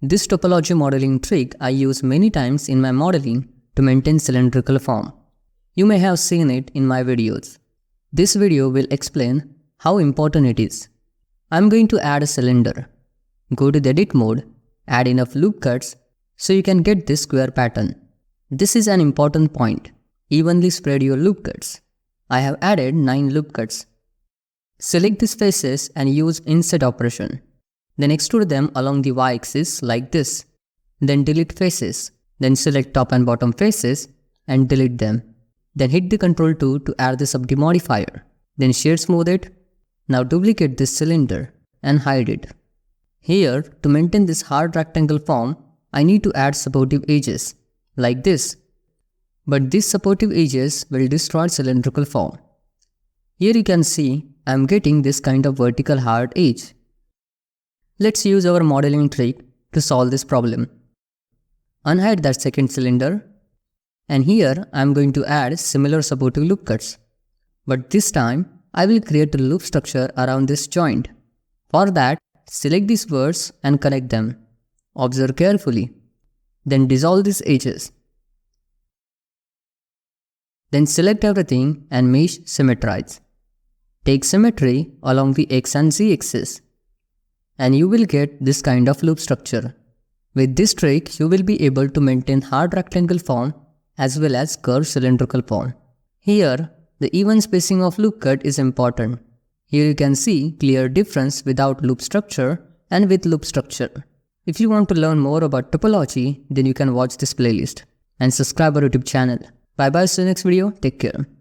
This topology modeling trick I use many times in my modeling to maintain cylindrical form. You may have seen it in my videos. This video will explain how important it is. I'm going to add a cylinder. Go to the edit mode, add enough loop cuts so you can get this square pattern. This is an important point. Evenly spread your loop cuts. I have added 9 loop cuts. Select these faces and use inset operation. Then extrude them along the y-axis like this. Then delete faces. Then select top and bottom faces and delete them. Then hit the Ctrl 2 to add the subdiv modifier. Then shade smooth it. Now duplicate this cylinder and hide it. Here, to maintain this hard rectangle form, I need to add supportive edges, like this. But these supportive edges will destroy cylindrical form. Here you can see I am getting this kind of vertical hard edge. Let's use our modeling trick to solve this problem. Unhide that second cylinder, and here I am going to add similar supportive loop cuts. But this time, I will create a loop structure around this joint. For that, select these words and connect them. Observe carefully. Then dissolve these edges. Then select everything and mesh symmetrize. Take symmetry along the x and z axis, and you will get this kind of loop structure. With this trick, you will be able to maintain hard rectangle form as well as curved cylindrical form. Here, the even spacing of loop cut is important. Here you can see clear difference without loop structure and with loop structure. If you want to learn more about topology, then you can watch this playlist and subscribe our YouTube channel. Bye bye, see you next video, take care.